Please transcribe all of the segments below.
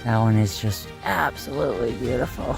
That one is just absolutely beautiful.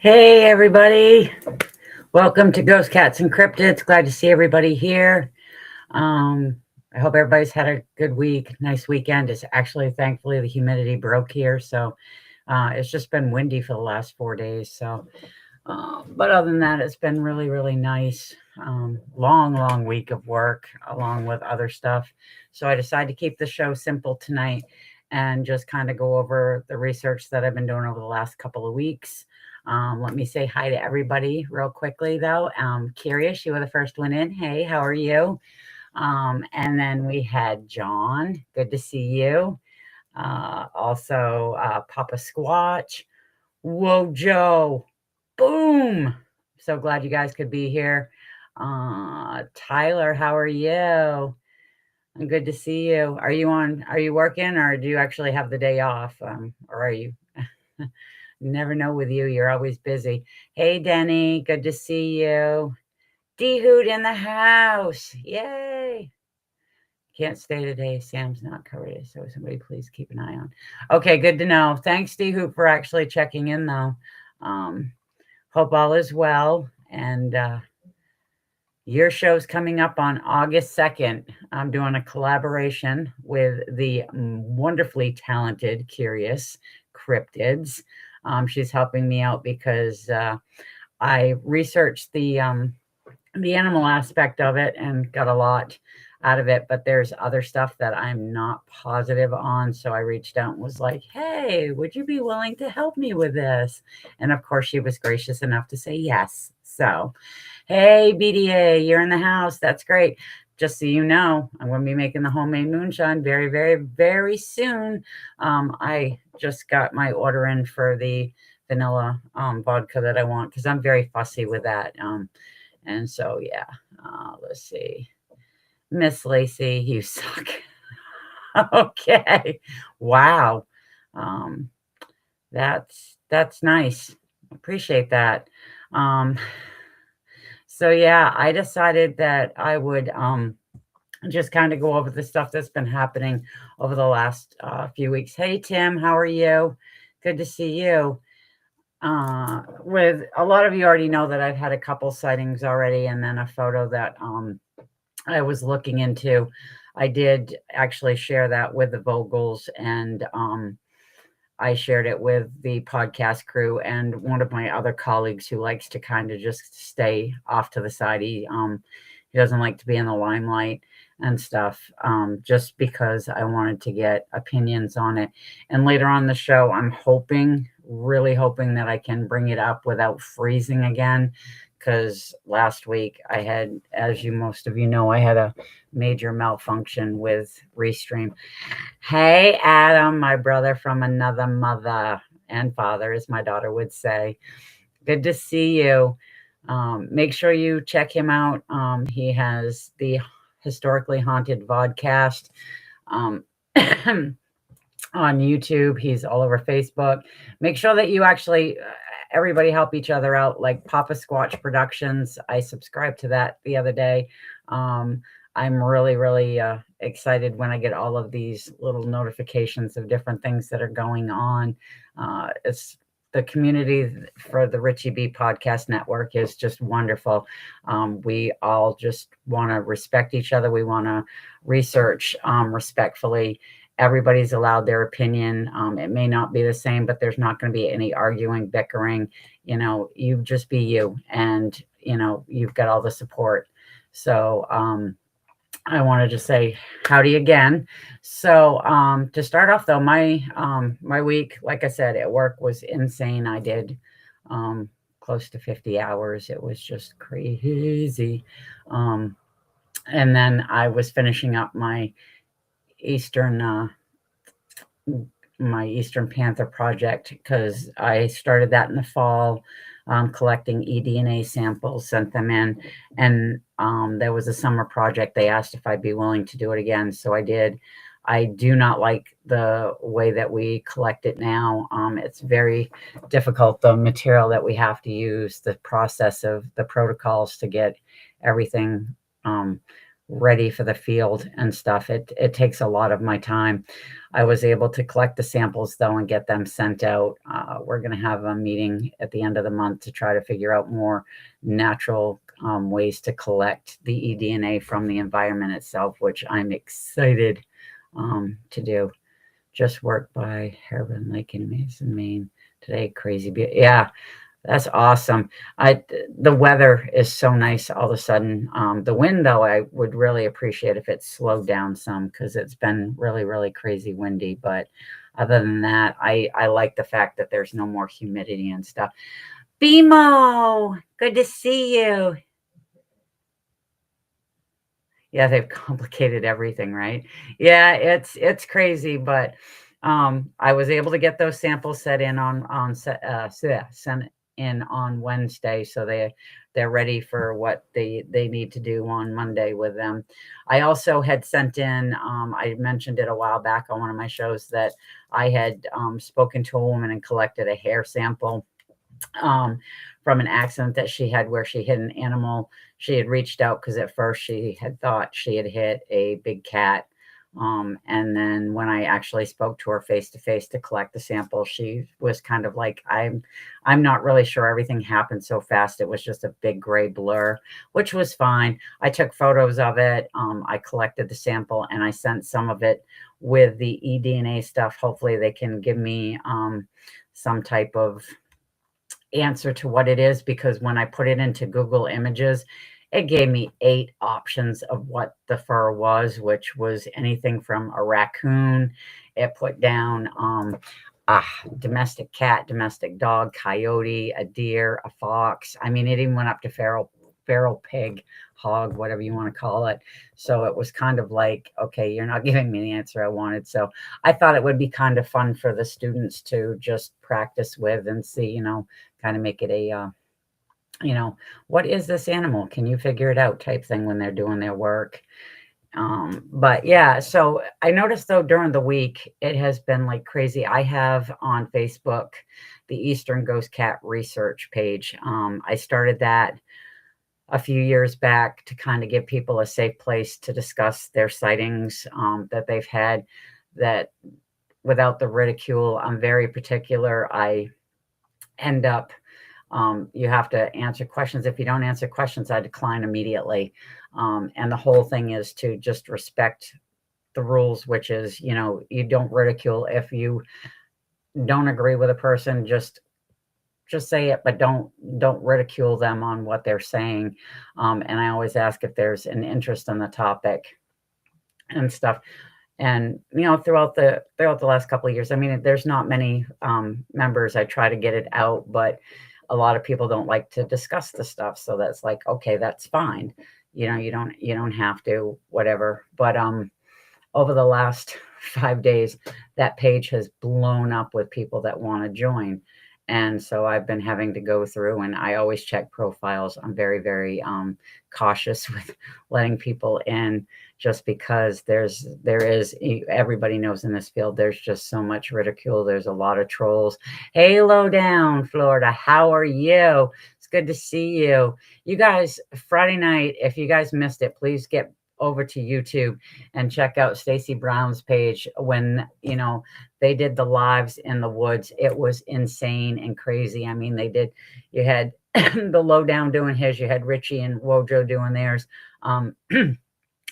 Hey, everybody. Welcome to Ghost Cats and Cryptids. Glad to see everybody here. I hope everybody's had a good week, nice weekend. It's actually, thankfully, the humidity broke here. So it's just been windy for the last 4 days. So, but other than that, it's been really, really nice. Long week of work along with other stuff. So I decided to keep the show simple tonight and just kind of go over the research that I've been doing over the last couple of weeks. Let me say hi to everybody real quickly, though. Curious, you were the first one in. Hey, how are you? And then we had John. Good to see you. Also, Papa Squatch. Whoa, Joe. Boom. So glad you guys could be here. Tyler, how are you? Good to see you. Are you working or do you actually have the day off? Or are you? You never know with you. You're always busy. Hey, Denny. Good to see you. D-Hoot in the house. Yay. Can't stay today. Sam's not covered. So somebody please keep an eye on. Okay, good to know. Thanks, D-Hoot, for actually checking in, though. Hope all is well. And your show's coming up on August 2nd. I'm doing a collaboration with the wonderfully talented, curious Cryptids. She's helping me out because I researched the animal aspect of it and got a lot out of it, but there's other stuff that I'm not positive on. So I reached out and was like, hey, would you be willing to help me with this? And of course, she was gracious enough to say yes. So, hey, BDA, you're in the house. That's great. Just so you know, I'm going to be making the homemade moonshine very, very, very soon. I just got my order in for the vanilla vodka that I want because I'm very fussy with that. And so, yeah, let's see. Miss Lacey, you suck. Okay. Wow. Um, that's nice. Appreciate that. So yeah, I decided that I would just kind of go over the stuff that's been happening over the last few weeks. Hey, Tim, how are you? Good to see you. With a lot of you already know that I've had a couple sightings already, and then a photo that I was looking into. I did actually share that with the Vogels, and I shared it with the podcast crew and one of my other colleagues who likes to kind of just stay off to the side. He doesn't like to be in the limelight and stuff, just because I wanted to get opinions on it. And later on the show, I'm really hoping that I can bring it up without freezing again. Because last week I had, as most of you know, I had a major malfunction with Restream. Hey, Adam, my brother from another mother and father, as my daughter would say. Good to see you. Make sure you check him out. He has the Historically Haunted Vodcast on YouTube. He's all over Facebook. Make sure that you actually, everybody help each other out, like Papa Squatch Productions. I subscribed to that the other day. I'm really, really excited when I get all of these little notifications of different things that are going on. It's the community for the Richie B Podcast Network is just wonderful. We all just want to respect each other. We want to research respectfully. Everybody's allowed their opinion. It may not be the same, but there's not going to be any arguing, bickering. You just be you, and you've got all the support. So I want to just say howdy again. So to start off, though, my week, like I said, at work was insane. I did close to 50 hours. It was just crazy. And then I was finishing up my Eastern Panther project, because I started that in the fall, collecting eDNA samples, sent them in, and there was a summer project. They asked if I'd be willing to do it again, so I did. I do not like the way that we collect it now. It's very difficult, the material that we have to use, the process of the protocols to get everything ready for the field and stuff. It takes a lot of my time. I was able to collect the samples though and get them sent out. We're going to have a meeting at the end of the month to try to figure out more natural ways to collect the eDNA from the environment itself, which I'm excited to do. Just work by Harbin Lake in Mason, Maine today. Crazy. Yeah. That's awesome. The weather is so nice all of a sudden. The wind, though, I would really appreciate if it slowed down some, because it's been really, really crazy windy. But other than that, I like the fact that there's no more humidity and stuff. BMO, good to see you. Yeah, they've complicated everything, right? Yeah, it's crazy, but I was able to get those samples sent in on Wednesday, so they're ready for what they need to do on Monday with them. I also had sent in, I mentioned it a while back on one of my shows, that I had spoken to a woman and collected a hair sample from an accident that she had where she hit an animal. She had reached out because at first she had thought she had hit a big cat. And then when I actually spoke to her face to face to collect the sample, she was kind of like, I'm not really sure, everything happened so fast. It was just a big gray blur, which was fine. I took photos of it. I collected the sample and I sent some of it with the eDNA stuff. Hopefully they can give me some type of answer to what it is, because when I put it into Google Images, it gave me 8 options of what the fur was, which was anything from a raccoon. It put down a domestic cat, domestic dog, coyote, a deer, a fox. I mean, it even went up to feral pig, hog, whatever you want to call it. So it was kind of like, okay, you're not giving me the answer I wanted. So I thought it would be kind of fun for the students to just practice with and see, kind of make it a what is this animal? Can you figure it out type thing when they're doing their work. But yeah, so I noticed though during the week, it has been like crazy. I have on Facebook the Eastern Ghost Cat Research page. I started that a few years back to kind of give people a safe place to discuss their sightings that they've had, that without the ridicule. I'm very particular. I end up you have to answer questions. If you don't answer questions, I decline immediately. And the whole thing is to just respect the rules, which is, you don't ridicule. If you don't agree with a person, just say it, but don't ridicule them on what they're saying. And I always ask if there's an interest in the topic and stuff. And throughout the last couple of years, I mean, there's not many members. I try to get it out, but a lot of people don't like to discuss the stuff. So that's like, okay, that's fine. You don't have to, whatever. But over the last 5 days, that page has blown up with people that want to join. And so I've been having to go through, and I always check profiles. I'm very, very cautious with letting people in, just because there is, everybody knows in this field, there's just so much ridicule. There's a lot of trolls. Hey, low down, Florida. How are you? It's good to see you. You guys, Friday night, if you guys missed it, please get over to YouTube and check out Stacy Brown's page. When they did the lives in the woods, it was insane and crazy. I mean, you had the lowdown doing his, you had Richie and Wojo doing theirs,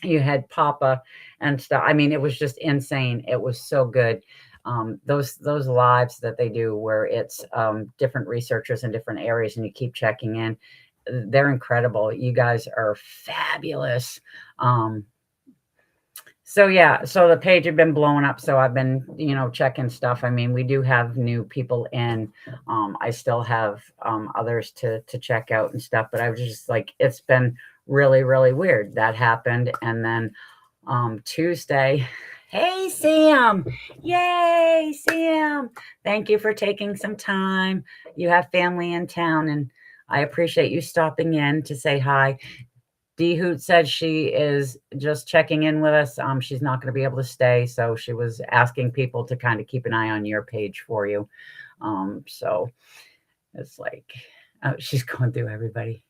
you had Papa and stuff. I mean, it was just insane. It was so good. Those lives that they do, where it's different researchers in different areas and you keep checking in, they're incredible. You guys are fabulous. So yeah, so the page had been blowing up. So I've been, checking stuff. I mean, we do have new people in. I still have others to check out and stuff, but I was just like, it's been really, really weird. That happened. And then Tuesday, Hey, Sam. Yay, Sam. Thank you for taking some time. You have family in town, and I appreciate you stopping in to say hi. D Hoot said she is just checking in with us. She's not going to be able to stay, so she was asking people to kind of keep an eye on your page for you. So it's like she's going through everybody.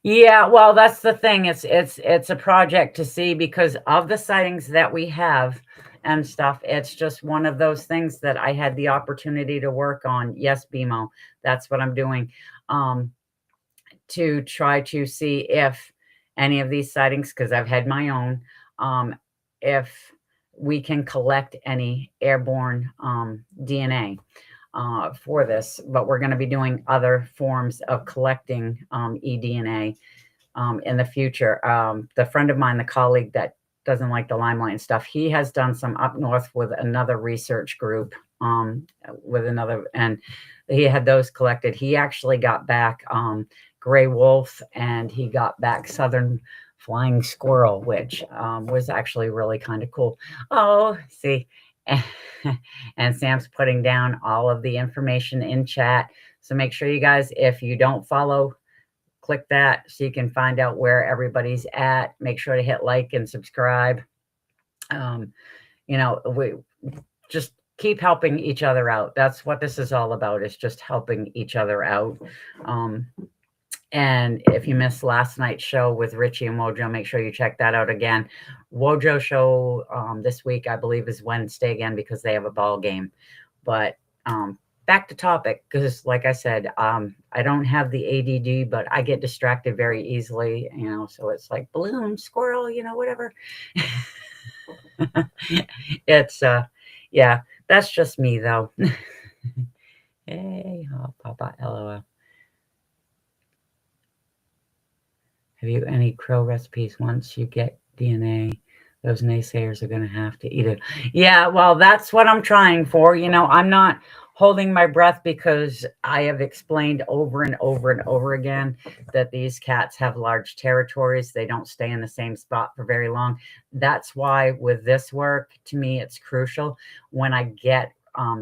Yeah, well, that's the thing. It's a project to see because of the sightings that we have and stuff. It's just one of those things that I had the opportunity to work on. Yes, BMO, that's what I'm doing. To try to see if any of these sightings, because I've had my own, if we can collect any airborne DNA for this. But we're going to be doing other forms of collecting eDNA in the future. The friend of mine, the colleague that doesn't like the limelight and stuff, he has done some up north with another research group with another, and he had those collected. He actually got back gray wolf, and he got back southern flying squirrel, which was actually really kind of cool. Oh, see. And Sam's putting down all of the information in chat. So make sure you guys, if you don't follow, click that so you can find out where everybody's at. Make sure to hit like and subscribe. We just keep helping each other out. That's what this is all about, is just helping each other out. And if you missed last night's show with Richie and Wojo, make sure you check that out again. Wojo show this week, I believe, is Wednesday again because they have a ball game. But back to topic, because like I said, I don't have the ADD, but I get distracted very easily, so it's like balloon, squirrel, whatever. It's, yeah, that's just me though. Hey, oh, Papa, LOL. Have you any crow recipes? Once you get DNA, those naysayers are going to have to eat it. Yeah, well, that's what I'm trying for. I'm not holding my breath because I have explained over and over and over again that these cats have large territories. They don't stay in the same spot for very long. That's why with this work, to me, it's crucial when I get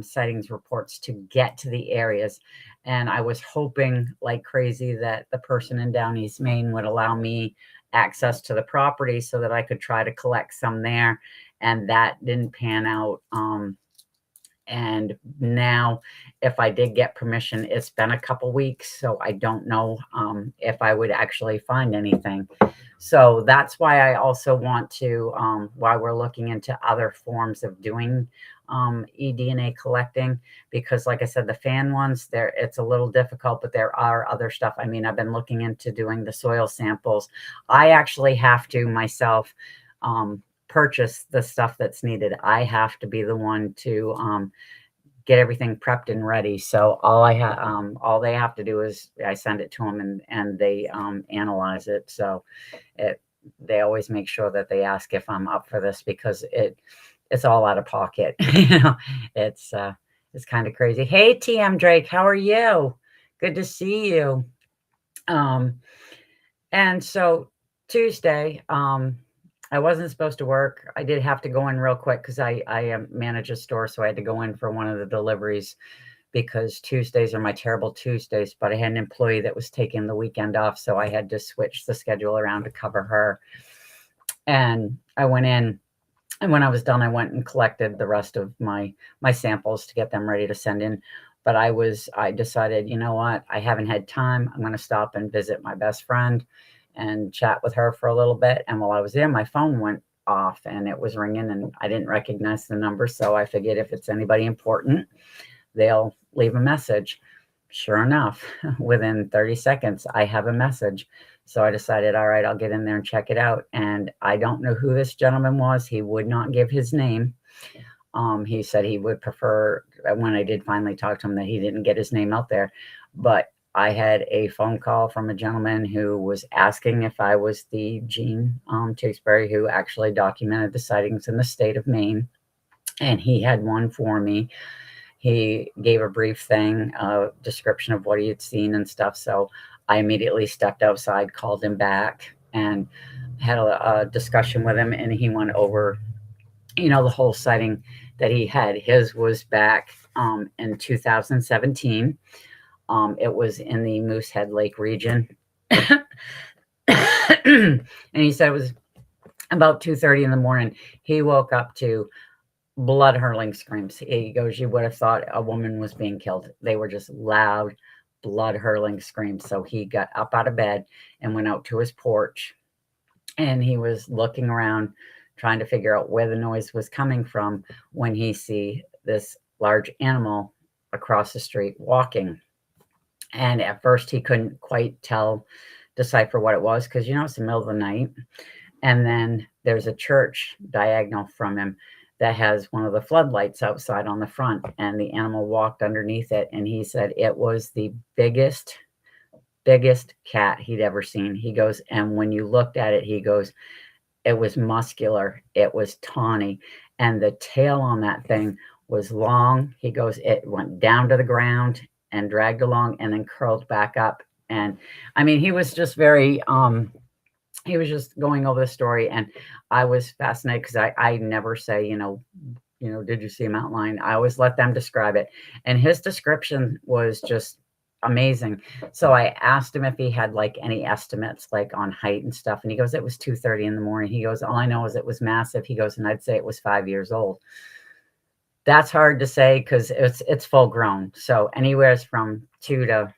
sightings reports to get to the areas. And I was hoping like crazy that the person in Down East Maine would allow me access to the property so that I could try to collect some there. And that didn't pan out. And now, if I did get permission, it's been a couple weeks, so I don't know if I would actually find anything. So that's why I also want to, why we're looking into other forms of doing eDNA collecting, because like I said, the fan ones, it's a little difficult, but there are other stuff. I mean, I've been looking into doing the soil samples. I actually have to myself purchase the stuff that's needed. I have to be the one to get everything prepped and ready. So all they have to do is I send it to them and they analyze it. So they always make sure that they ask if I'm up for this, because it's all out of pocket. It's kind of crazy. Hey, TM Drake, how are you? Good to see you. And so Tuesday, I wasn't supposed to work. I did have to go in real quick because I manage a store, so I had to go in for one of the deliveries because Tuesdays are my terrible Tuesdays. But I had an employee that was taking the weekend off, so I had to switch the schedule around to cover her. And I went in, and when I was done, I went and collected the rest of my samples to get them ready to send in. But I decided, you know what? I haven't had time. I'm going to stop and visit my best friend and chat with her for a little bit. And while I was there, my phone went off and it was ringing and I didn't recognize the number. So I figured if it's anybody important, they'll leave a message. Sure enough, within 30 seconds, I have a message. So I decided, all right, I'll get in there and check it out. And I don't know who this gentleman was. He would not give his name. He said he would prefer, when I did finally talk to him, that he didn't get his name out there. But I had a phone call from a gentleman who was asking if I was the Jean Tewskbury who actually documented the sightings in the state of Maine. And he had one for me. He gave a brief thing, a description of what he had seen and stuff. So I immediately stepped outside, called him back, and had a discussion with him, and he went over, the whole sighting that he had. His was back in 2017. It was in the Moosehead Lake region. And he said it was about 2:30 in the morning. He woke up to blood hurling screams. He goes, you would have thought a woman was being killed. They were just loud, blood hurling screams. So he got up out of bed and went out to his porch, and he was looking around trying to figure out where the noise was coming from when he see this large animal across the street walking. And at first he couldn't quite decipher what it was, because it's the middle of the night. And then there's a church diagonal from him that has one of the floodlights outside on the front, and the animal walked underneath it. And he said it was the biggest cat he'd ever seen. He goes, and when you looked at it, he goes, it was muscular, it was tawny, and the tail on that thing was long. He goes, it went down to the ground and dragged along and then curled back up. And I mean, he was just very he was just going over the story, and I was fascinated, because I never say, did you see a mountain lion? I always let them describe it. And his description was just amazing. So I asked him if he had like any estimates, like on height and stuff. And he goes, it was 2:30 in the morning. He goes, all I know is it was massive. He goes, and I'd say it was 5 years old. That's hard to say, because it's full grown. So anywhere from 2 to,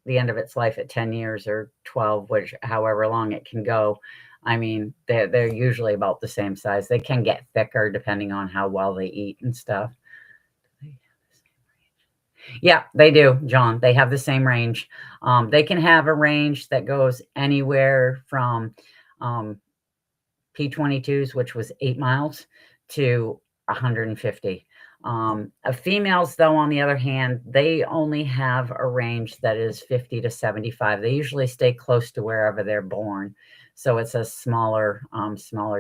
the end of its life at 10 years or 12, which however long it can go. I mean, they're usually about the same size. They can get thicker depending on how well they eat and stuff. Yeah, they do, John. They have the same range. They can have a range that goes anywhere from P22s, which was 8 miles, to 150. Females, though, on the other hand, they only have a range that is 50 to 75. They usually stay close to wherever they're born. So it's a smaller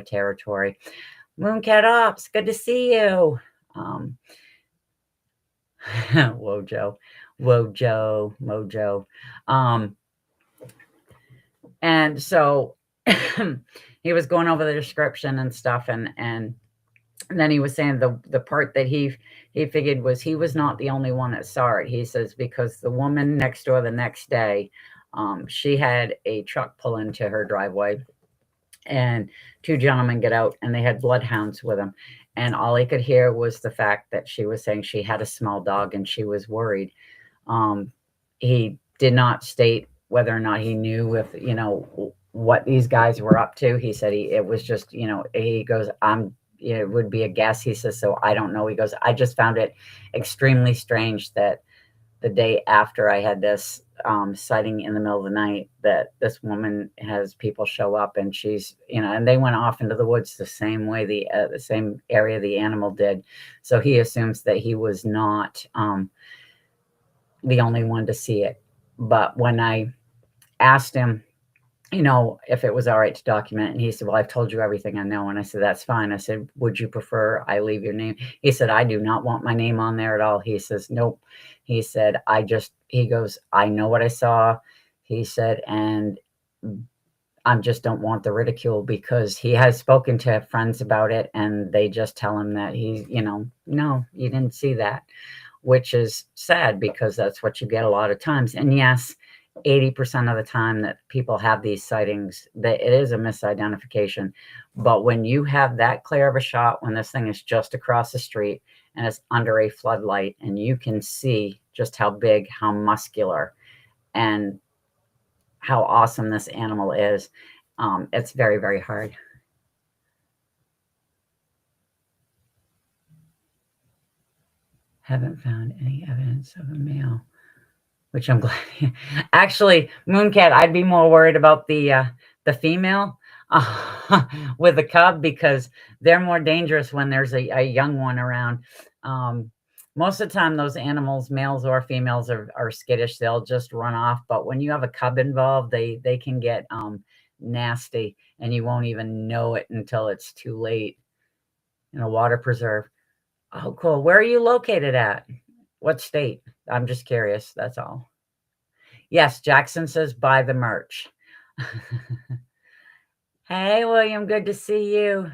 territory. Mooncat Ops, good to see you. Wojo, Mojo. And so he was going over the description and stuff, and then he was saying the part that he figured was he was not the only one that saw it. He says, because the woman next door the next day, she had a truck pull into her driveway, and 2 gentlemen get out, and they had bloodhounds with them. And all he could hear was the fact that she was saying she had a small dog and she was worried. He did not state whether or not he knew if, what these guys were up to. He said it was just, he goes, it would be a guess. He says, so I don't know. He goes, I just found it extremely strange that the day after I had this sighting in the middle of the night, that this woman has people show up, and she's, and they went off into the woods the same way, the same area the animal did. So he assumes that he was not the only one to see it. But when I asked him, if it was all right to document, and he said, well, I've told you everything I know. And I said, that's fine. I said, would you prefer I leave your name? He said, I do not want my name on there at all. He says, nope. He said, he goes, I know what I saw. He said, and I just don't want the ridicule, because he has spoken to friends about it, and they just tell him that he's, no, you didn't see that, which is sad, because that's what you get a lot of times. And yes, 80% of the time that people have these sightings, that it is a misidentification. But when you have that clear of a shot, when this thing is just across the street and it's under a floodlight, and you can see just how big, how muscular, and how awesome this animal is, it's very, very hard. Haven't found any evidence of a male, which I'm glad. Actually, Mooncat, I'd be more worried about the female with the cub, because they're more dangerous when there's a young one around. Most of the time, those animals, males or females, are skittish. They'll just run off. But when you have a cub involved, they can get nasty, and you won't even know it until it's too late. In a water preserve. Oh, cool. Where are you located at? What state? I'm just curious. That's all. Yes, Jackson says buy the merch. Hey, William, good to see you.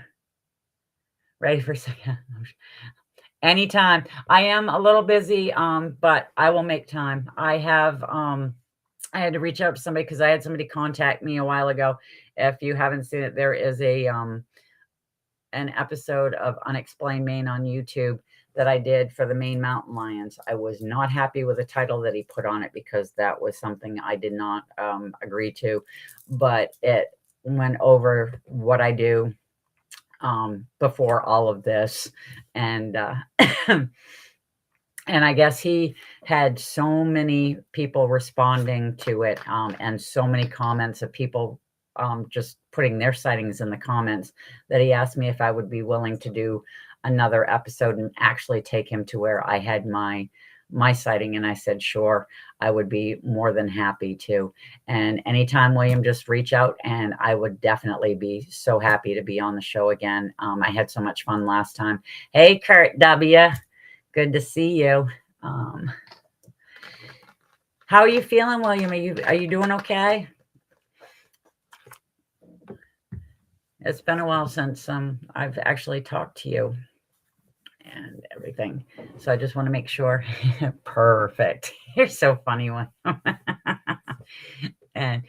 Ready for a second? Anytime. I am a little busy, but I will make time. I had to reach out to somebody because I had somebody contact me a while ago. If you haven't seen it, there is an episode of Unexplained Maine on YouTube that I did for the Maine mountain lions. I was not happy with the title that he put on it because that was something I did not agree to, but it went over what I do before all of this. And and I guess he had so many people responding to it, and so many comments of people just putting their sightings in the comments, that he asked me if I would be willing to do another episode and actually take him to where I had my sighting. And I said, sure, I would be more than happy to. And anytime, William, just reach out and I would definitely be so happy to be on the show again. I had so much fun last time. Hey, Kurt W. Good to see you. How are you feeling, William? Are you doing okay? It's been a while since I've actually talked to you and everything. So I just want to make sure. Perfect. You're so funny one. And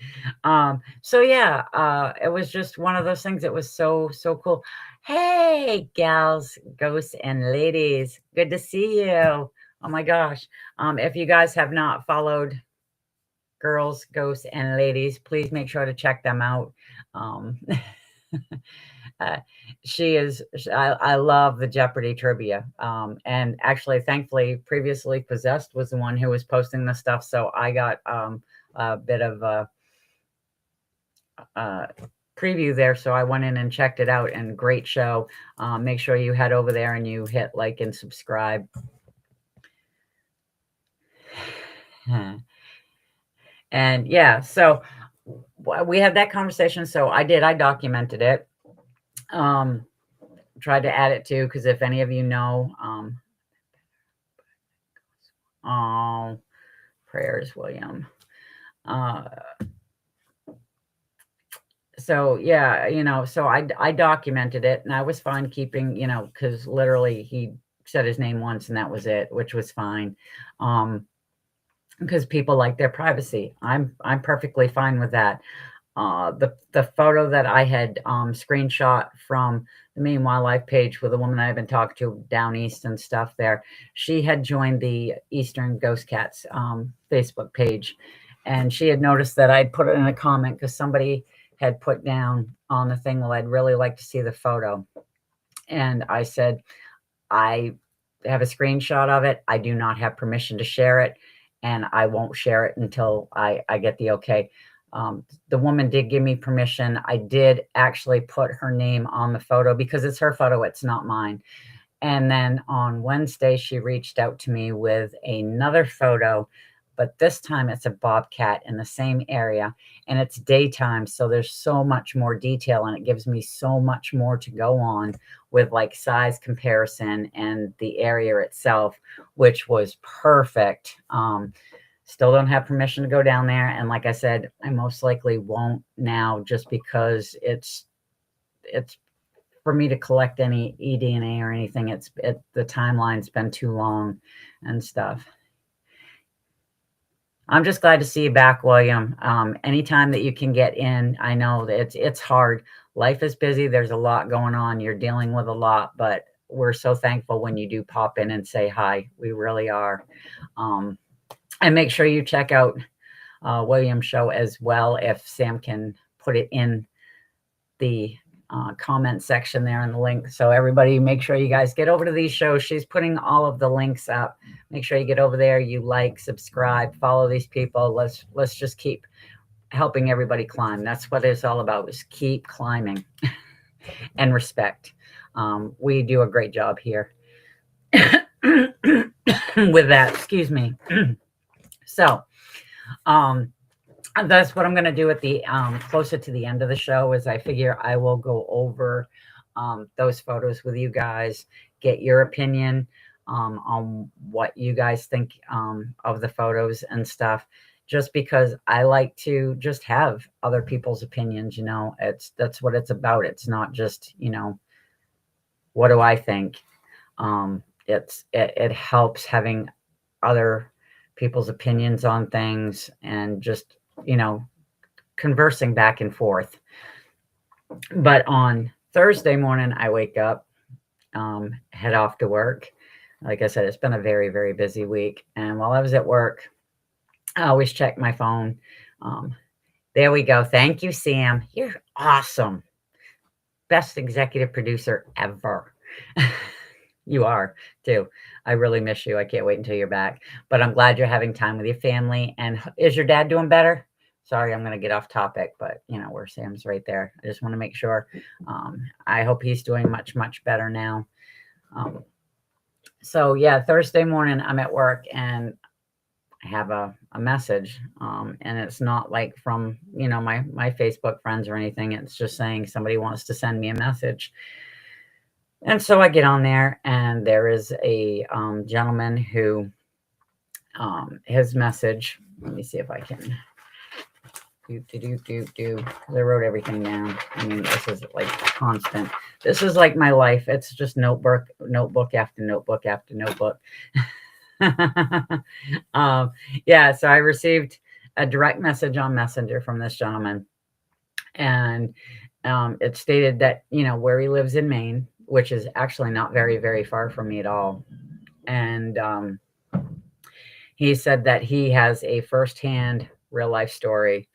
so yeah, it was just one of those things that was so cool. Hey, gals, ghosts, and ladies, good to see you. Oh my gosh. If you guys have not followed Girls, Ghosts, and Ladies, please make sure to check them out. I love the Jeopardy trivia. And actually, thankfully, Previously Possessed was the one who was posting the stuff. So I got a bit of a preview there. So I went in and checked it out, and great show. Make sure you head over there and you hit like and subscribe. And yeah, so we had that conversation. So I documented it. Tried to add it too, because if any of you know, oh, prayers, William. So yeah, so I documented it, and I was fine keeping, because literally he said his name once and that was it, which was fine. Because people like their privacy. I'm perfectly fine with that. The photo that I had screenshot from the Maine Wildlife page with a woman I've been talking to down east and stuff there, she had joined the Eastern Ghost Cats Facebook page, and she had noticed that I'd put it in a comment because somebody had put down on the thing, well, I'd really like to see the photo. And I said, I have a screenshot of it. I do not have permission to share it, and I won't share it until I get the okay. The woman did give me permission. I did actually put her name on the photo because it's her photo, it's not mine. And then on Wednesday, she reached out to me with another photo, but this time it's a bobcat in the same area, and it's daytime. So there's so much more detail, and it gives me so much more to go on with like size comparison and the area itself, which was perfect. Still don't have permission to go down there. And like I said, I most likely won't now, just because it's for me to collect any eDNA or anything. The timeline's been too long and stuff. I'm just glad to see you back, William. Anytime that you can get in, I know that it's hard. Life is busy. There's a lot going on. You're dealing with a lot, but we're so thankful when you do pop in and say hi. We really are. And make sure you check out William's show as well. If Sam can put it in the comment section there in the link. So everybody, make sure you guys get over to these shows. She's putting all of the links up. Make sure you get over there. You like, subscribe, follow these people. Let's just keep helping everybody climb. That's what it's all about, is keep climbing and respect. We do a great job here with that. Excuse me. So, that's what I'm going to do at the closer to the end of the show, is I figure I will go over those photos with you guys, get your opinion on what you guys think of the photos and stuff. just because I like to just have other people's opinions. That's what it's about. It's not just, what do I think? It helps having other people's opinions on things and just, conversing back and forth. But on Thursday morning, I wake up, head off to work. Like I said, it's been a very, very busy week. And while I was at work, I always check my phone. There we go. Thank you, Sam. You're awesome. Best executive producer ever. You are too. I really miss you. I can't wait until you're back. But I'm glad you're having time with your family. And is your dad doing better? Sorry, I'm going to get off topic, but where Sam's right there. I just want to make sure. I hope he's doing much, much better now. So yeah, Thursday morning I'm at work and I have a message, and it's not like from, my Facebook friends or anything. It's just saying somebody wants to send me a message. And so I get on there and there is a gentleman who, his message, let me see if I can I wrote everything down. I mean, this is like constant. This is like my life. It's just notebook after notebook after notebook. Yeah, so I received a direct message on Messenger from this gentleman, and it stated that, where he lives in Maine, which is actually not very, very far from me at all. And he said that he has a firsthand real life story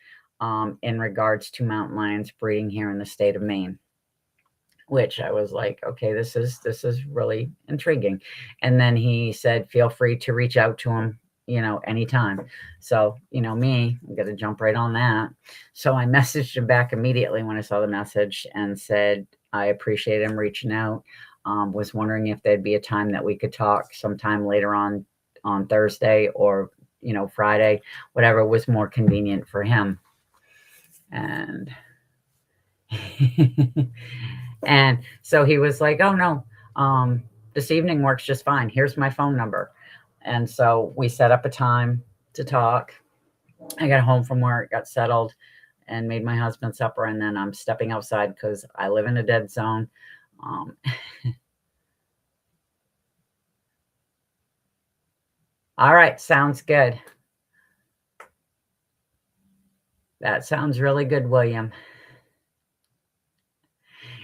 in regards to mountain lions breeding here in the state of Maine, which I was like, okay, this is really intriguing. And then he said, feel free to reach out to him, anytime. So, me, I'm going to jump right on that. So I messaged him back immediately when I saw the message and said, I appreciate him reaching out. Was wondering if there'd be a time that we could talk sometime later on Thursday or, Friday, whatever was more convenient for him. And and so he was like, oh no, this evening works just fine. Here's my phone number. And so we set up a time to talk. I got home from work, got settled, and made my husband supper. And then I'm stepping outside because I live in a dead zone. All right, sounds good. That sounds really good, William.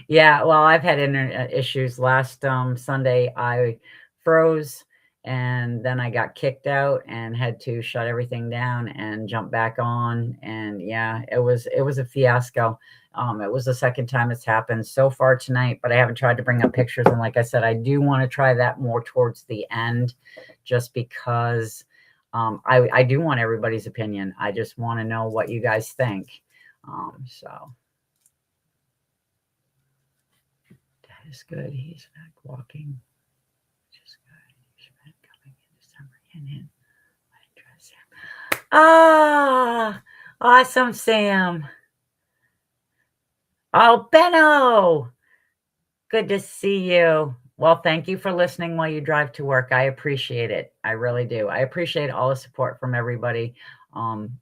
Yeah, well, I've had internet issues. Last Sunday, I froze, and then I got kicked out and had to shut everything down and jump back on. And yeah, it was a fiasco. It was the second time it's happened so far tonight, but I haven't tried to bring up pictures. And like I said, I do want to try that more towards the end, just because I do want everybody's opinion. I just want to know what you guys think. So. Is good. He's back walking, which is good. He's been coming in December and in. Ah, awesome, Sam. Oh, Benno, good to see you. Well, thank you for listening while you drive to work. I appreciate it. I really do. I appreciate all the support from everybody.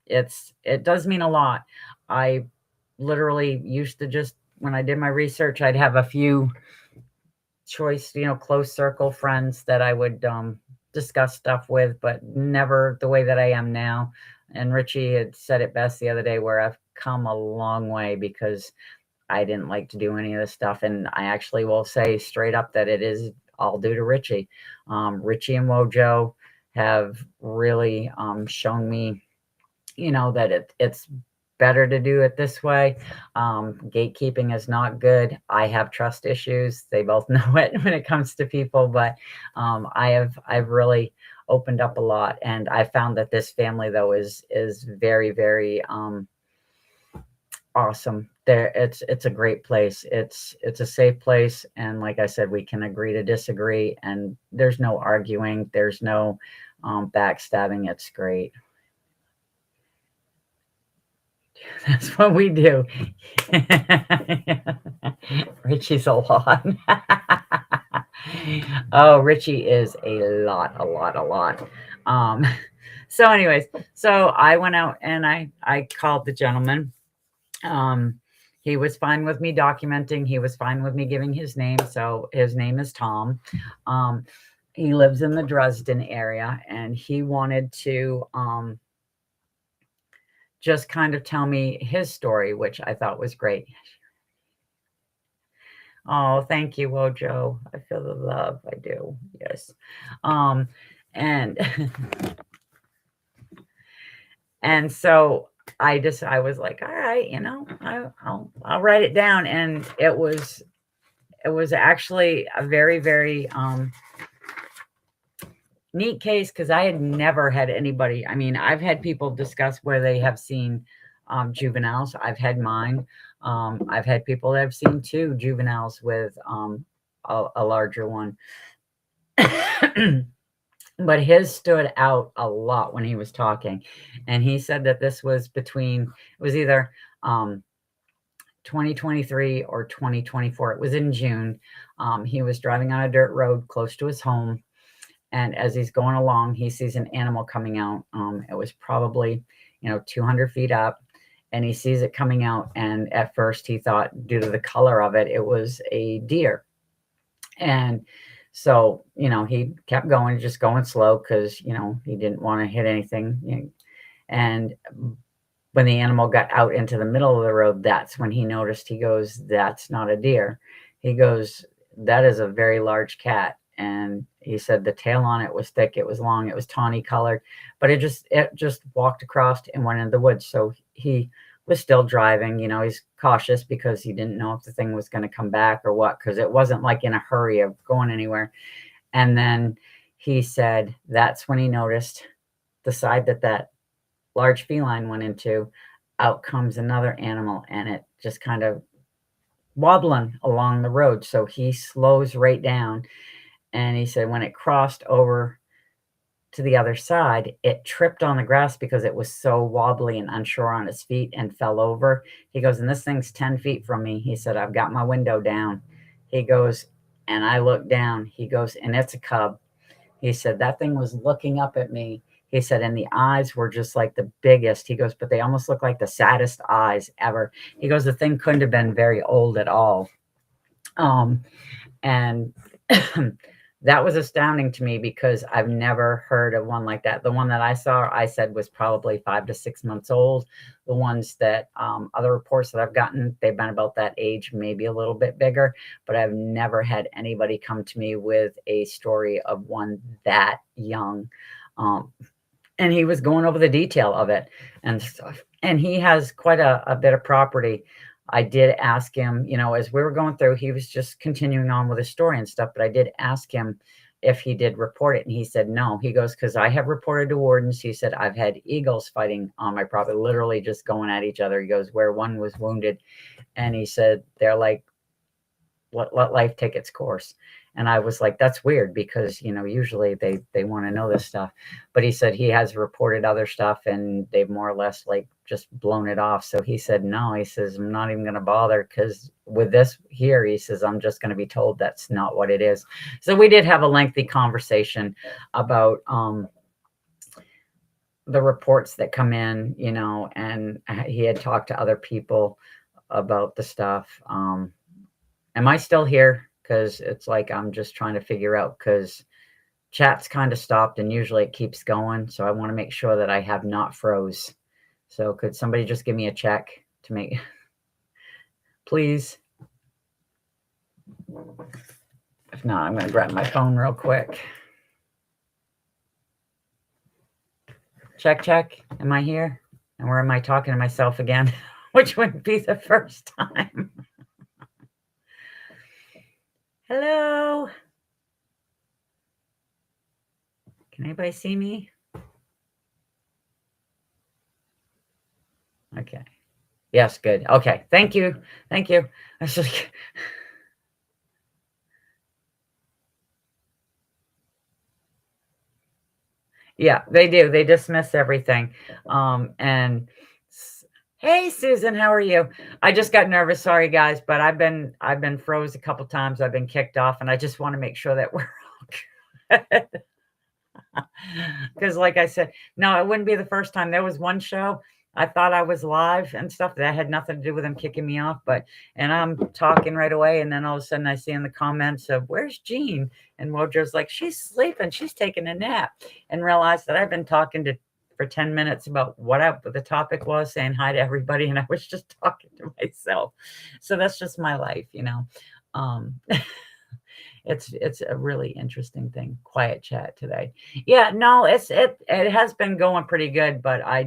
It does mean a lot. I literally used to just, when I did my research, I'd have a few choice, close circle friends that I would discuss stuff with, but never the way that I am now. And Richie had said it best the other day, where I've come a long way because I didn't like to do any of this stuff. And I actually will say straight up that it is all due to Richie. Richie and Wojo have really shown me, that it's better to do it this way. Gatekeeping is not good. I have trust issues. They both know it when it comes to people, but I've really opened up a lot, and I found that this family though is very, very awesome. It's a great place. It's a safe place, and like I said, we can agree to disagree, and there's no arguing. There's no backstabbing. It's great. That's what we do. Richie's a lot. Oh, Richie is a lot. So anyways, so I went out and I called the gentleman. Um, he was fine with me documenting. He was fine with me giving his name. So his name is Tom. Um, he lives in the Dresden area, and he wanted to just kind of tell me his story, which I thought was great. Oh, thank you, Wojo. I feel the love. I do. Yes. And and so I was like, all right, I'll write it down. And it was actually a very, very neat case, because I had never had anybody. I mean, I've had people discuss where they have seen juveniles. I've had mine. I've had people that have seen two juveniles with a larger one. But his stood out a lot when he was talking. And he said that this was it was either 2023 or 2024. It was in June. He was driving on a dirt road close to his home. And as he's going along, he sees an animal coming out. It was probably, 200 feet up. And he sees it coming out. And at first he thought, due to the color of it, it was a deer. And so, he kept going, just going slow, because, he didn't want to hit anything. And when the animal got out into the middle of the road, that's when he noticed. He goes, that's not a deer. He goes, that is a very large cat. And he said the tail on it was thick, it was long, it was tawny colored, but it just walked across and went into the woods. So he was still driving. He's cautious because he didn't know if the thing was going to come back or what, because it wasn't like in a hurry of going anywhere. And then he said that's when he noticed the side that large feline went into. Out comes another animal, and it just kind of wobbling along the road. So he slows right down. And he said when it crossed over to the other side, it tripped on the grass because it was so wobbly and unsure on its feet, and fell over. He goes, and this thing's 10 feet from me. He said, I've got my window down. He goes, and I look down. He goes, and it's a cub. He said, that thing was looking up at me. He said, and the eyes were just like the biggest. He goes, but they almost look like the saddest eyes ever. He goes, the thing couldn't have been very old at all. And that was astounding to me, because I've never heard of one like that. The one that I saw, I said, was probably 5 to 6 months old. The ones that other reports that I've gotten, they've been about that age, maybe a little bit bigger. But I've never had anybody come to me with a story of one that young. And he was going over the detail of it and stuff. And he has quite a bit of property. I did ask him, as we were going through, he was just continuing on with his story and stuff. But I did ask him if he did report it. And he said, no. He goes, because I have reported to wardens. He said, I've had eagles fighting on my property, literally just going at each other. He goes, where one was wounded. And he said, they're like, let life take its course. And I was like, that's weird, because, usually they want to know this stuff. But he said he has reported other stuff, and they've more or less like just blown it off. So he said, no, he says, I'm not even going to bother, because with this here, he says, I'm just going to be told that's not what it is. So we did have a lengthy conversation about the reports that come in, and he had talked to other people about the stuff. Am I still here? Because it's like I'm just trying to figure out, because chat's kind of stopped, and usually it keeps going. So I want to make sure that I have not froze. So could somebody just give me a check to make, please? If not, I'm going to grab my phone real quick. Check, check. Am I here? And where am I talking to myself again? Which wouldn't be the first time. Hello. Can anybody see me? Okay. Yes, good. Okay. Thank you. Thank you. I was like, yeah, they do. They dismiss everything. And hey, Susan, how are you? I just got nervous. Sorry, guys, but I've been froze a couple times. I've been kicked off, and I just want to make sure that we're all good. Because, like I said, no, it wouldn't be the first time. There was one show I thought I was live and stuff that had nothing to do with him kicking me off, and I'm talking right away, and then all of a sudden I see in the comments of "Where's Jean?" and Wojo's like, "She's sleeping, she's taking a nap," and realized that I've been talking to for 10 minutes about what the topic was, saying hi to everybody, and I was just talking to myself. So that's just my life, you know. Um, it's a really interesting thing. Quiet chat today. Yeah, no, it has been going pretty good, but I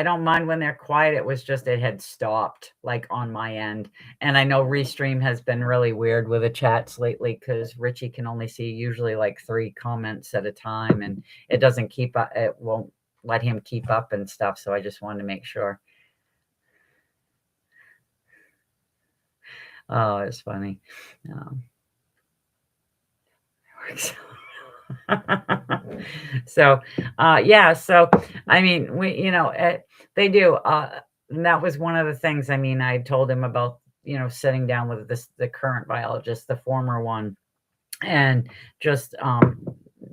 don't mind when they're quiet. It was just it had stopped like on my end. And I know Restream has been really weird with the chats lately because Richie can only see usually like 3 comments at a time, and it doesn't keep up, it won't let him keep up and stuff. So I just wanted to make sure. Oh, it's funny. So, yeah, so I mean, they do. And that was one of the things. I mean, I told him about, sitting down with the current biologist, the former one, and just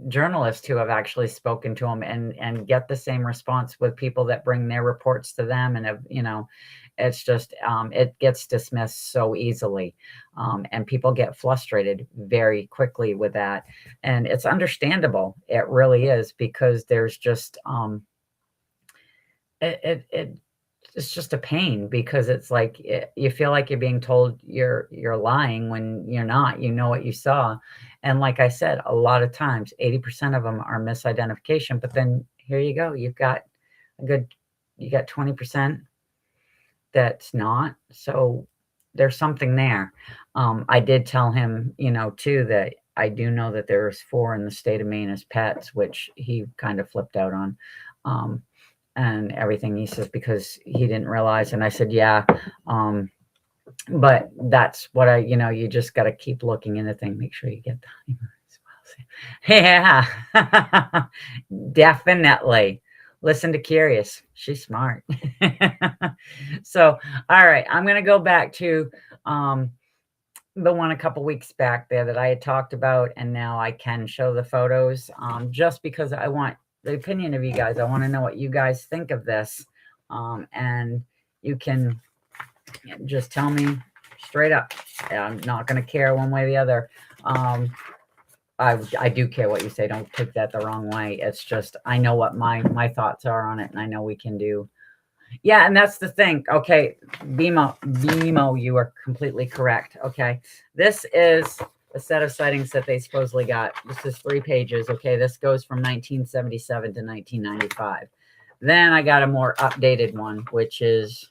journalists who have actually spoken to him and get the same response with people that bring their reports to them, and it's just it gets dismissed so easily, and people get frustrated very quickly with that, and it's understandable. It really is, because there's just it's just a pain, because it's like you feel like you're being told you're lying when you're not. You know what you saw, and like I said, a lot of times 80% of them are misidentification. But then here you go, you got 20% that's not. So there's something there. I did tell him, too, that I do know that there's 4 in the state of Maine as pets, which he kind of flipped out on. And everything. He says, because he didn't realize. And I said, yeah. But that's what you just got to keep looking into things. Make sure you get the timer as well. Yeah, definitely. Listen to Curious. She's smart. So, all right. I'm going to go back to the one a couple weeks back there that I had talked about. And now I can show the photos, just because I want the opinion of you guys. I want to know what you guys think of this. And you can just tell me straight up. I'm not going to care one way or the other. I do care what you say. Don't take that the wrong way. It's just, I know what my thoughts are on it, and I know we can do. Yeah, and that's the thing. Okay, BMO, you are completely correct. Okay, this is a set of sightings that they supposedly got. This is 3 pages. Okay, this goes from 1977 to 1995. Then I got a more updated one, which is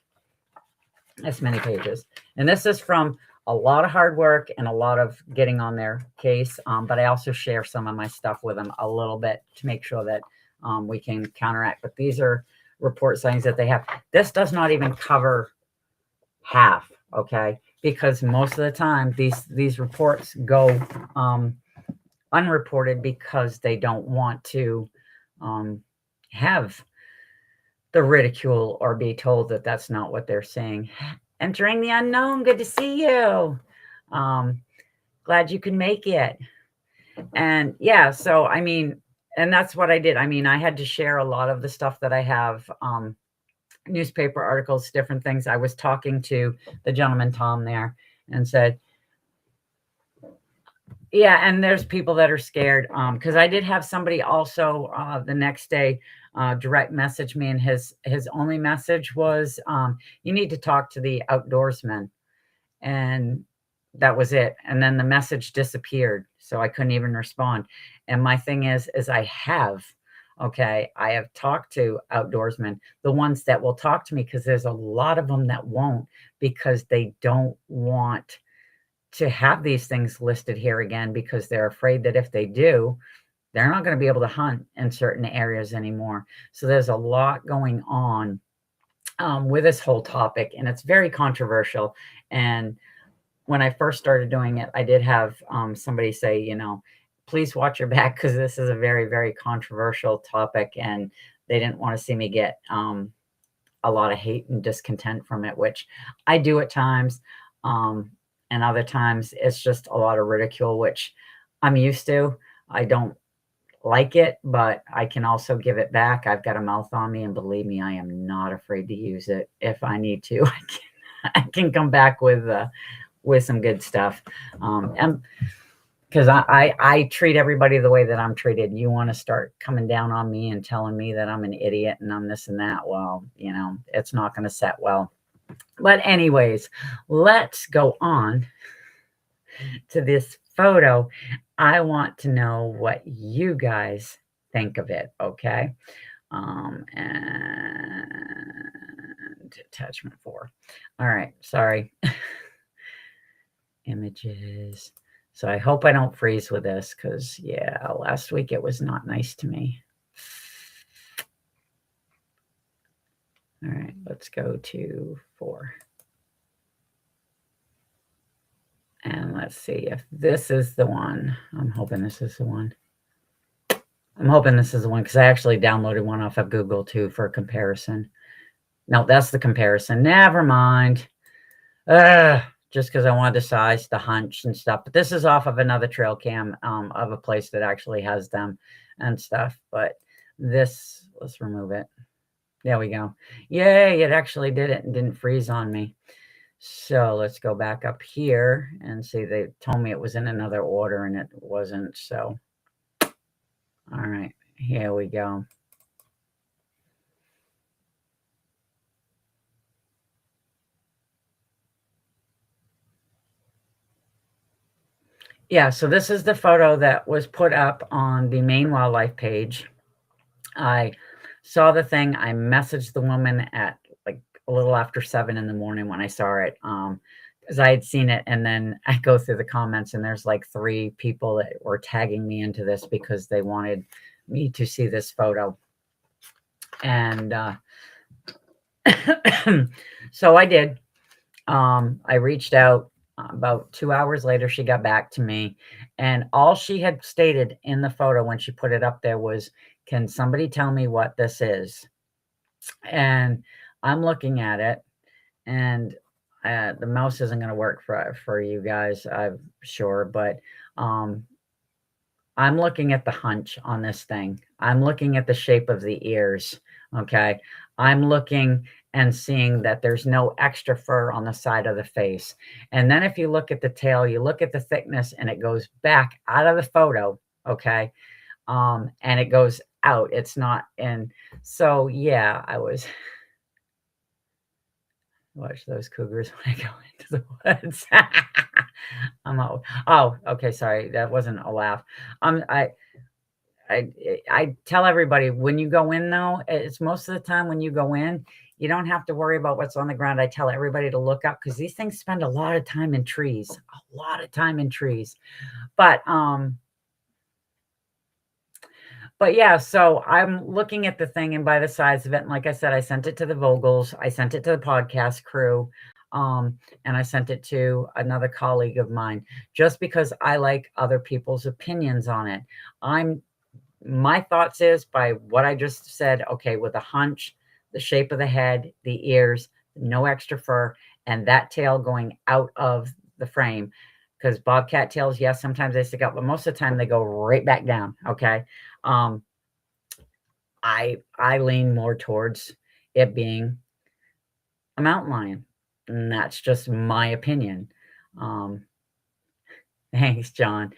this many pages. And this is from a lot of hard work and a lot of getting on their case. But I also share some of my stuff with them a little bit to make sure that we can counteract. But these are report sightings that they have. This does not even cover half, okay? Because most of the time these reports go unreported because they don't want to have the ridicule or be told that that's not what they're saying. Entering the unknown, good to see you. Glad you can make it. And yeah, so I mean, and that's what I did. I mean, I had to share a lot of the stuff that I have, newspaper articles, different things. I was talking to the gentleman, Tom, there, and said, yeah, and there's people that are scared, because I did have somebody also the next day direct message me, and his only message was, you need to talk to the outdoorsmen. And that was it. And then the message disappeared, so I couldn't even respond. And my thing is I have talked to outdoorsmen, the ones that will talk to me, because there's a lot of them that won't, because they don't want to have these things listed here again, because they're afraid that if they do, they're not going to be able to hunt in certain areas anymore. So there's a lot going on with this whole topic, and it's very controversial. And when I first started doing it, I did have somebody say, please watch your back, because this is a very, very controversial topic, and they didn't want to see me get a lot of hate and discontent from it, which I do at times. And other times it's just a lot of ridicule, which I'm used to. I don't like it, but I can also give it back. I've got a mouth on me, and believe me, I am not afraid to use it if I need to. I can come back with some good stuff. And because I treat everybody the way that I'm treated. You want to start coming down on me and telling me that I'm an idiot and I'm this and that. Well, it's not going to set well. But anyways, let's go on to this photo. I want to know what you guys think of it. Okay. And attachment 4. All right. Sorry. Images. So I hope I don't freeze with this because, yeah, last week it was not nice to me. All right, let's go to 4. And let's see if this is the one. I'm hoping this is the one. I'm hoping this is the one because I actually downloaded one off of Google too for comparison. No, that's the comparison. Never mind. Just because I wanted to size the hunch and stuff. But this is off of another trail cam of a place that actually has them and stuff. But this, let's remove it. There we go. Yay, it actually did it and didn't freeze on me. So let's go back up here and see. They told me it was in another order and it wasn't. So, all right, here we go. Yeah, so this is the photo that was put up on the Maine Wildlife page. I saw the thing. I messaged the woman at like a little after 7 in the morning when I saw it, because I had seen it. And then I go through the comments and there's like 3 people that were tagging me into this because they wanted me to see this photo. And so I did. I reached out. About 2 hours later, she got back to me. And all she had stated in the photo when she put it up there was, "Can somebody tell me what this is?" And I'm looking at it, and the mouse isn't going to work for you guys, I'm sure. But I'm looking at the hunch on this thing. I'm looking at the shape of the ears. Okay. I'm looking and seeing that there's no extra fur on the side of the face. And then if you look at the tail, you look at the thickness and it goes back out of the photo. Okay. And it goes out. It's not in. So yeah, I was watch those cougars when I go into the woods. Oh, okay. Sorry. That wasn't a laugh. I tell everybody when you go in though, it's most of the time when you go in, you don't have to worry about what's on the ground. I tell everybody to look up because these things spend a lot of time in trees, a lot of time in trees. But yeah, so I'm looking at the thing and by the size of it, and like I said, I sent it to the Vogels, I sent it to the podcast crew, and I sent it to another colleague of mine just because I like other people's opinions on it. My thoughts is by what I just said, okay, with a hunch, the shape of the head, the ears, no extra fur, and that tail going out of the frame. Because bobcat tails, yes, sometimes they stick out, but most of the time they go right back down. Okay. I lean more towards it being a mountain lion. And that's just my opinion. Thanks, John.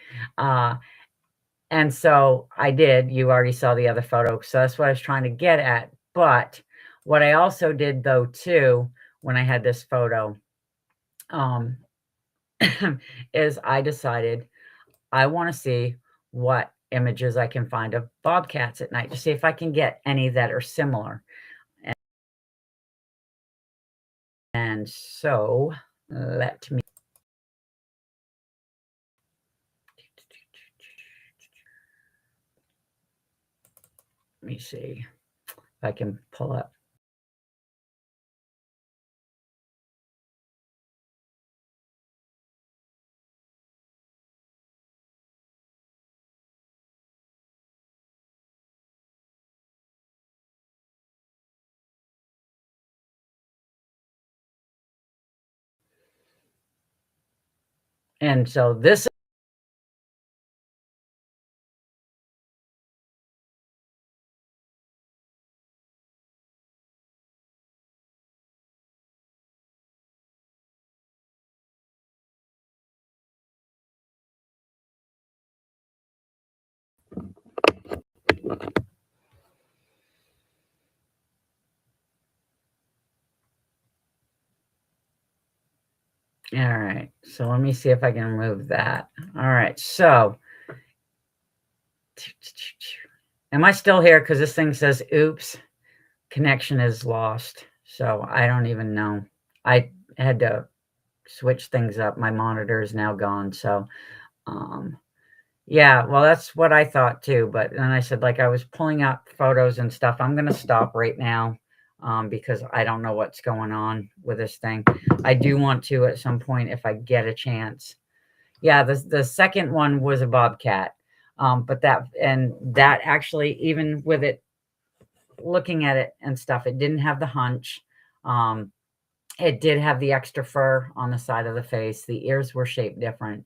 And so I did. You already saw the other photo. So that's what I was trying to get at. But what I also did, though, too, when I had this photo, is I decided I want to see what images I can find of bobcats at night to see if I can get any that are similar. And so let me see if I can pull up. And so this All right, so let me see if I can remove that. All right, so am I still here? Because this thing says, oops, connection is lost. So I don't even know. I had to switch things up. My monitor is now gone. So, yeah, well, that's what I thought too. But then I said, like, I was pulling up photos and stuff. I'm going to stop right now because I don't know what's going on with this thing. I do want to at some point if I get a chance. Yeah, the second one was a bobcat. But that actually, even with it, looking at it and stuff, it didn't have the hunch. It did have the extra fur on the side of the face. The ears were shaped different.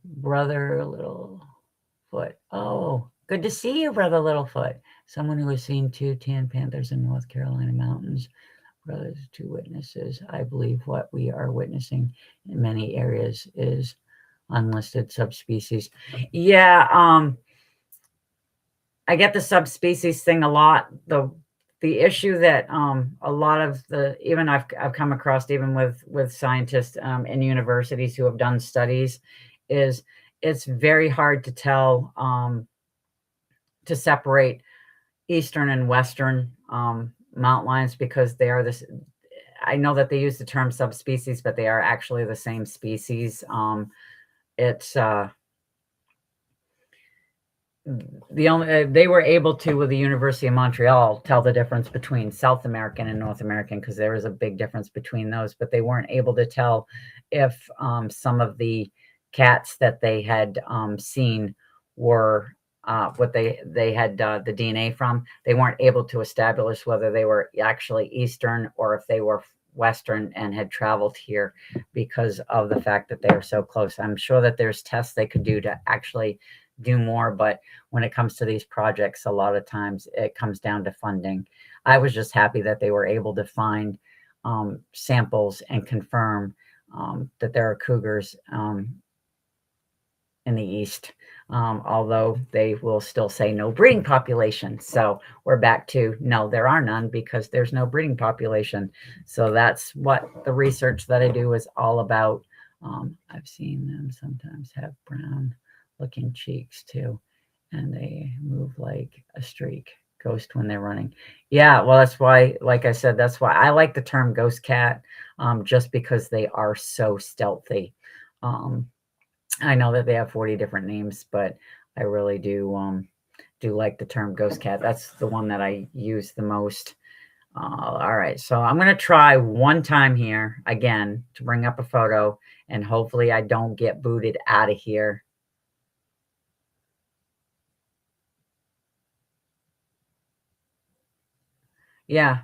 Brother Littlefoot. Oh, good to see you, Brother Littlefoot. Someone who has seen 2 tan panthers in North Carolina mountains. Brothers, 2 witnesses. I believe what we are witnessing in many areas is unlisted subspecies. Yeah, I get the subspecies thing a lot. The issue that a lot of even I've come across even with scientists in universities who have done studies is it's very hard to tell to separate eastern and western mountain lions because they are this. I know that they use the term subspecies, but they are actually the same species. It's the only they were able to with the University of Montreal tell the difference between South American and North American because there is a big difference between those, but they weren't able to tell if some of the cats that they had seen were what they had the DNA from. They weren't able to establish whether they were actually Eastern or if they were Western and had traveled here because of the fact that they are so close. I'm sure that there's tests they could do to actually do more, but when it comes to these projects, a lot of times it comes down to funding. I was just happy that they were able to find samples and confirm that there are cougars in the east, although they will still say no breeding population. So we're back to no, there are none because there's no breeding population. So that's what the research that I do is all about. I've seen them sometimes have brown looking cheeks too, and they move like a streak ghost when they're running. Yeah, well, that's why, like I said, that's why I like the term ghost cat, just because they are so stealthy. I know that they have 40 different names, but I really do like the term ghost cat. That's the one that I use the most. All right, so I'm going to try one time here again to bring up a photo, and hopefully I don't get booted out of here. Yeah.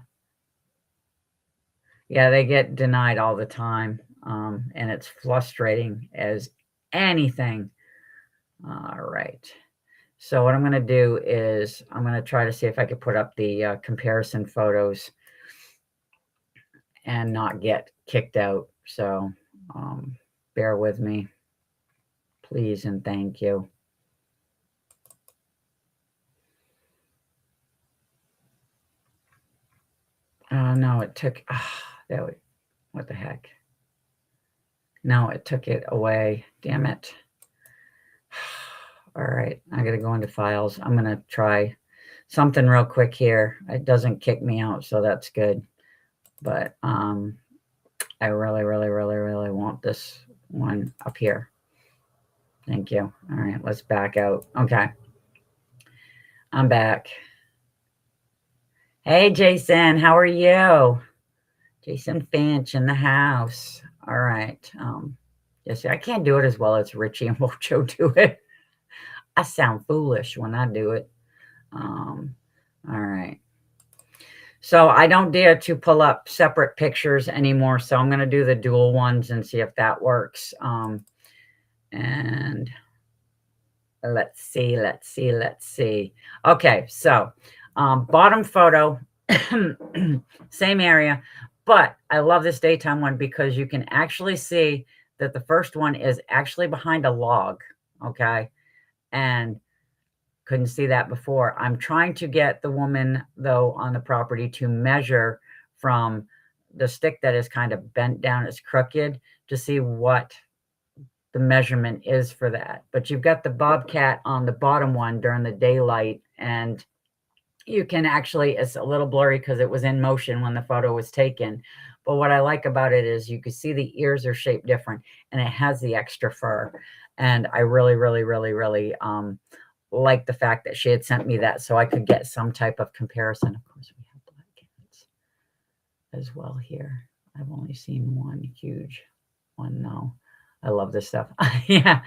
Yeah, they get denied all the time, and it's frustrating as anything. All right. So what I'm going to do is I'm going to try to see if I could put up the comparison photos and not get kicked out. So bear with me, please, and thank you. Oh, no, it took... what the heck? No, it took it away. Damn it. All right, I got to go into files. I'm going to try something real quick here. It doesn't kick me out, so that's good. But I really, really, really, really want this one up here. Thank you. All right, let's back out. Okay. I'm back. Hey, Jason, how are you? Jason Finch in the house. All right. Yes, I can't do it as well as Richie and Mojo do it. I sound foolish when I do it. All right. So I don't dare to pull up separate pictures anymore. So I'm going to do the dual ones and see if that works. And let's see. Okay. So bottom photo, same area, but I love this daytime one because you can actually see that the first one is actually behind a log, okay? And couldn't see that before. I'm trying to get the woman, though, on the property to measure from the stick that is kind of bent down, it's crooked, to see what the measurement is for that. But you've got the bobcat on the bottom one during the daylight, and you can actually, it's a little blurry because it was in motion when the photo was taken. But what I like about it is you can see the ears are shaped different, and it has the extra fur. And I really, really, really, really like the fact that she had sent me that so I could get some type of comparison. Of course, we have black cats as well here. I've only seen one huge one, though. I love this stuff. Yeah.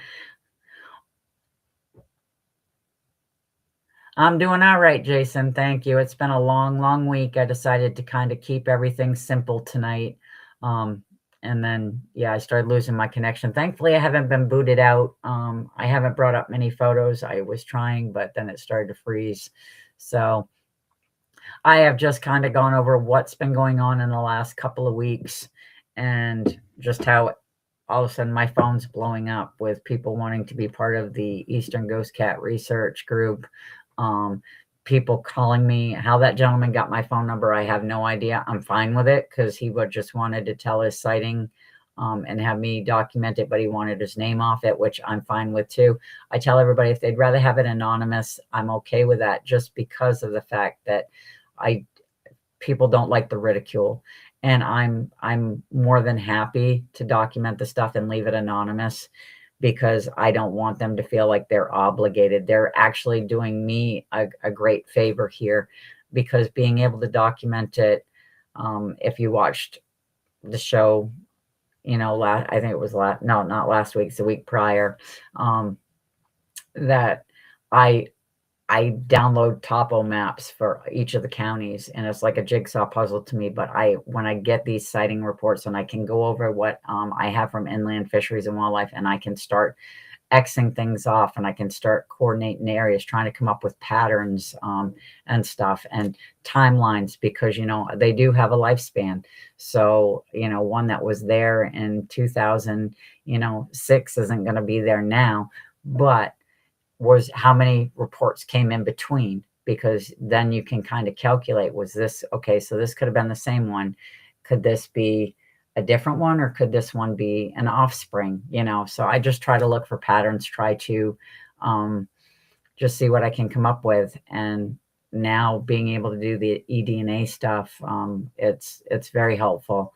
I'm doing all right, Jason. Thank you. It's been a long, long week. I decided to kind of keep everything simple tonight. And then, yeah, I started losing my connection. Thankfully, I haven't been booted out. I haven't brought up many photos. I was trying, but then it started to freeze. So I have just kind of gone over what's been going on in the last couple of weeks and just how all of a sudden my phone's blowing up with people wanting to be part of the Eastern Ghost Cat Research Group. People calling me. How that gentleman got my phone number, I have no idea. I'm fine with it because he just wanted to tell his sighting and have me document it, but he wanted his name off it, which I'm fine with too. I tell everybody if they'd rather have it anonymous, I'm okay with that, just because of the fact that people don't like the ridicule. And I'm more than happy to document the stuff and leave it anonymous, because I don't want them to feel like they're obligated. They're actually doing me a great favor here, because being able to document it, if you watched the show, I think it was not last week, it's the week prior, that I download topo maps for each of the counties, and it's like a jigsaw puzzle to me. But when I get these sighting reports, and I can go over what I have from Inland Fisheries and Wildlife, and I can start Xing things off, and I can start coordinating areas, trying to come up with patterns and stuff and timelines, because, they do have a lifespan. So, one that was there in 2006 isn't going to be there now, but was how many reports came in between, because then you can kind of calculate, was this okay? So this could have been the same one. Could this be a different one, or could this one be an offspring? So I just try to look for patterns, try to just see what I can come up with. And now being able to do the eDNA stuff, it's very helpful.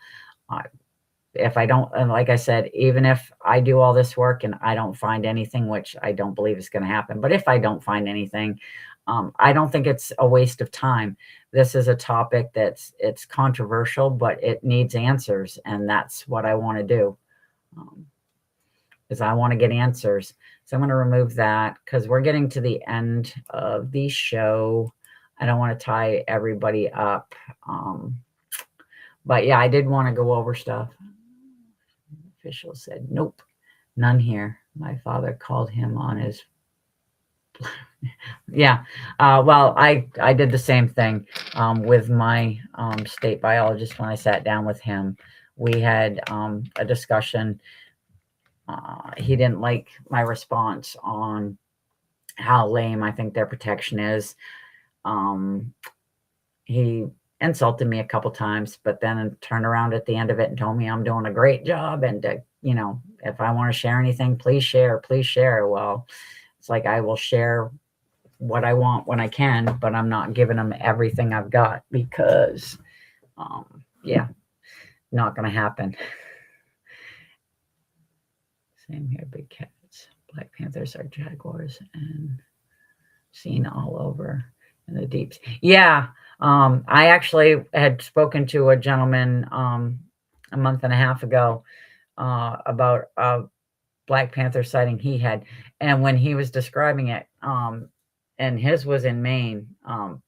If I don't, and like I said, even if I do all this work and I don't find anything, which I don't believe is going to happen, but if I don't find anything, I don't think it's a waste of time. This is a topic it's controversial, but it needs answers, and that's what I want to do. Is I want to get answers. So I'm going to remove that, because we're getting to the end of the show. I don't want to tie everybody up. But yeah, I did want to go over stuff. Official said, nope, none here. My father called him on his. Yeah. Well, I did the same thing with my state biologist. When I sat down with him, we had a discussion. He didn't like my response on how lame I think their protection is. He insulted me a couple times, but then turned around at the end of it and told me I'm doing a great job, and if I want to share anything, please share. Well, it's like, I will share what I want when I can, but I'm not giving them everything I've got, because yeah, not going to happen. Same here. Big cats, black panthers are jaguars, and seen all over in the deeps. Yeah. I actually had spoken to a gentleman a month and a half ago about a Black Panther sighting he had. And when he was describing it, and his was in Maine,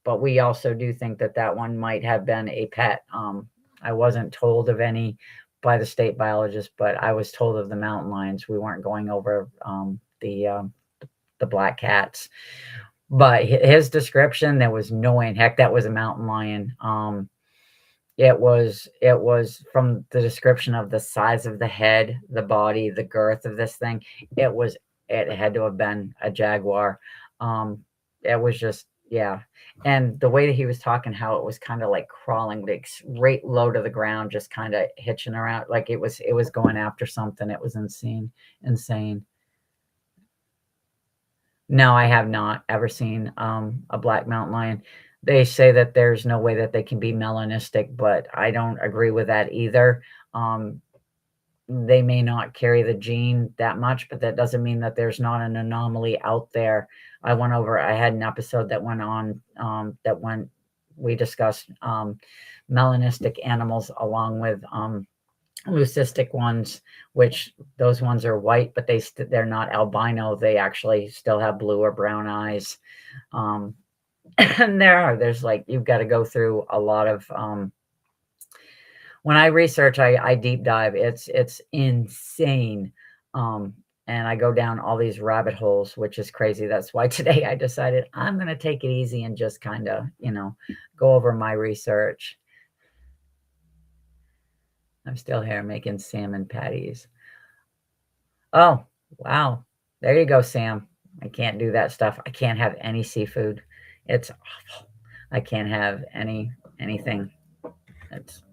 but we also do think that one might have been a pet. I wasn't told of any by the state biologist, but I was told of the mountain lions. We weren't going over the black cats. But his description, there was no way in heck that was a mountain lion. It was from the description of the size of the head, the body, the girth of this thing. It had to have been a jaguar. It was just, yeah. And the way that he was talking, how it was kind of like crawling, like right low to the ground, just kind of hitching around, like it was going after something. It was insane. No, I have not ever seen a black mountain lion. They say that there's no way that they can be melanistic, but I don't agree with that either. They may not carry the gene that much, but that doesn't mean that there's not an anomaly out there. I had an episode that went on, we discussed melanistic animals along with leucistic ones, which those ones are white, but they're not albino. They actually still have blue or brown eyes. And there's like, you've got to go through a lot of, when I research, I deep dive. It's insane. And I go down all these rabbit holes, which is crazy. That's why today I decided I'm going to take it easy and just kind of, go over my research. I'm still here making salmon patties. Oh, wow. There you go, Sam. I can't do that stuff. I can't have any seafood. It's awful. I can't have anything.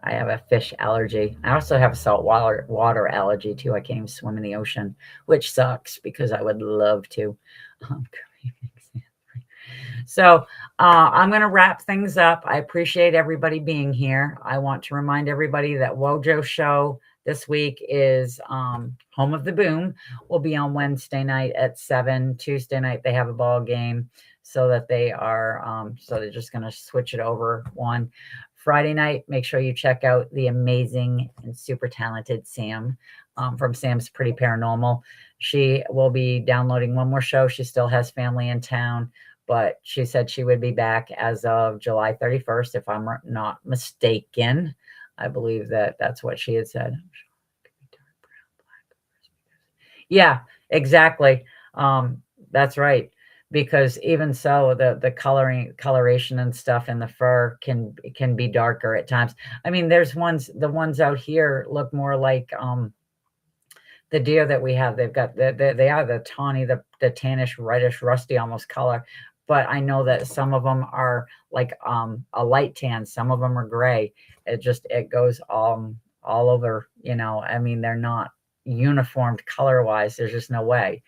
I have a fish allergy. I also have a salt water allergy too. I can't even swim in the ocean, which sucks because I would love to. So I'm going to wrap things up. I appreciate everybody being here. I want to remind everybody that Wojo's show this week is Home of the Boom. Will be on Wednesday night at 7. Tuesday night they have a ball game, so that they are so they're just going to switch it over one. Friday night, make sure you check out the amazing and super talented Sam from Sam's Pretty Paranormal. She will be downloading one more show. She still has family in town, but she said she would be back as of July 31st, if I'm not mistaken. I believe that's what she had said. Yeah, exactly. That's right. Because even so, the coloration and stuff in the fur can be darker at times. I mean, the ones out here look more like the deer that we have. They've got they are the tawny, the tannish, reddish, rusty almost color. But I know that some of them are like a light tan. Some of them are gray. It goes all over. I mean, they're not uniformed color wise. There's just no way.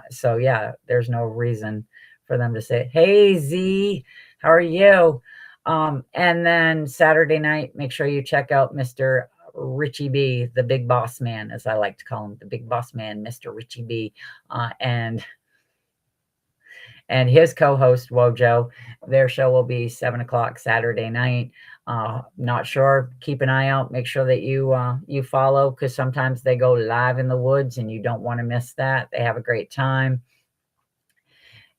So yeah, there's no reason for them to say, "Hey Z, how are you?" And then Saturday night, make sure you check out Mr. Richie B, the big boss man, as I like to call him, the big boss man, Mr. Richie B, and his co-host Wojo. Their show will be 7:00 Saturday night. Not sure. Keep an eye out. Make sure that you follow, because sometimes they go live in the woods and you don't want to miss that. They have a great time.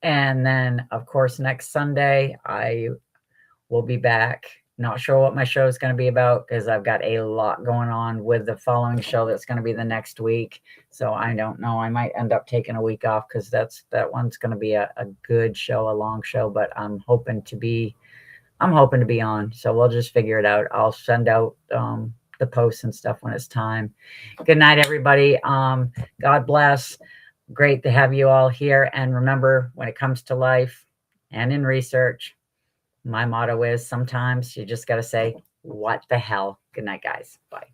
And then, of course, next Sunday I will be back. Not sure what my show is going to be about, because I've got a lot going on with the following show that's going to be the next week. So I don't know. I might end up taking a week off, because that one's going to be a good show, a long show. But I'm hoping to be on. So we'll just figure it out. I'll send out the posts and stuff when it's time. Good night, everybody. God bless. Great to have you all here. And remember, when it comes to life and in research, my motto is sometimes you just got to say, what the hell? Good night, guys. Bye.